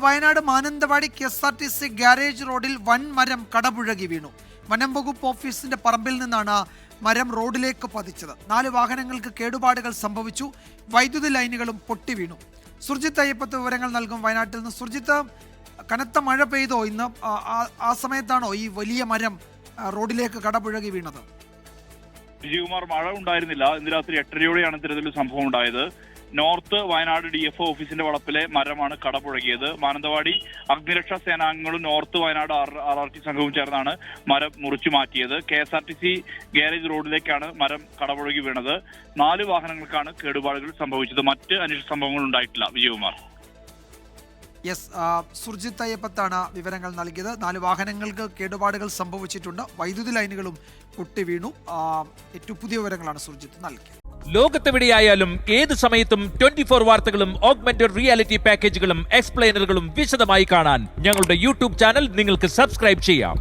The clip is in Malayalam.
വയനാട് മാനന്തവാടി KSRTC ഗ്യാരേജ് റോഡിൽ വൻ മരം കടപുഴകി വീണു. വനം വകുപ്പ് ഓഫീസിന്റെ പറമ്പിൽ നിന്നാണ് മരം റോഡിലേക്ക് പതിച്ചത്. 4 വാഹനങ്ങൾക്ക് കേടുപാടുകൾ സംഭവിച്ചു. വൈദ്യുതി ലൈനുകളും പൊട്ടി വീണു. സുർജിത്ത് അയ്യപ്പത്ത് വിവരങ്ങൾ നൽകും വയനാട്ടിൽ നിന്ന്. സുർജിത്ത്, കനത്ത മഴ പെയ്തോ ഇന്ന്? ആ സമയത്താണോ ഈ വലിയ മരം റോഡിലേക്ക് കടപുഴകി വീണത്? വിജയകുമാർ, മഴ ഉണ്ടായിരുന്നില്ല. ഇന്ന് രാത്രി 8:30യോടെയാണ് ഇത്തരത്തിലൊരു സംഭവം ഉണ്ടായത്. നോർത്ത് വയനാട് DFO ഓഫീസിന്റെ വളപ്പിലെ മരമാണ് കടപുഴകിയത്. മാനന്തവാടി അഗ്നിരക്ഷാ സേനാംഗങ്ങളും നോർത്ത് വയനാട് RRT സംഘവും ചേർന്നാണ് മരം മുറിച്ചു മാറ്റിയത്. KSRTC ഗ്യാരേജ് റോഡിലേക്കാണ് മരം കടപുഴകി വീണത്. 4 വാഹനങ്ങൾക്കാണ് കേടുപാടുകൾ സംഭവിച്ചത്. മറ്റ് അനിഷ്ട സംഭവങ്ങൾ ഉണ്ടായിട്ടില്ല. വിജയകുമാർ. യെസ്, സുർജിത്ത് അയ്യപ്പത്താണ് വിവരങ്ങൾ നൽകിയത്. 4 വാഹനങ്ങൾക്ക് കേടുപാടുകൾ സംഭവിച്ചിട്ടുണ്ട്. വൈദ്യുതി ലൈനുകളും പൊട്ടി വീണു. ഏറ്റവും പുതിയ വിവരങ്ങളാണ് സുർജിത്ത് നൽകിയത്. ലോകത്തെവിടെയായാലും ഏത് സമയത്തും 24 വാർത്തകളും ഓഗ്മെന്റഡ് റിയാലിറ്റി പാക്കേജുകളും എക്സ്പ്ലെയിനറുകളും വിശദമായി കാണാൻ ഞങ്ങളുടെ YouTube ചാനൽ നിങ്ങൾക്ക് സബ്സ്ക്രൈബ് ചെയ്യാം.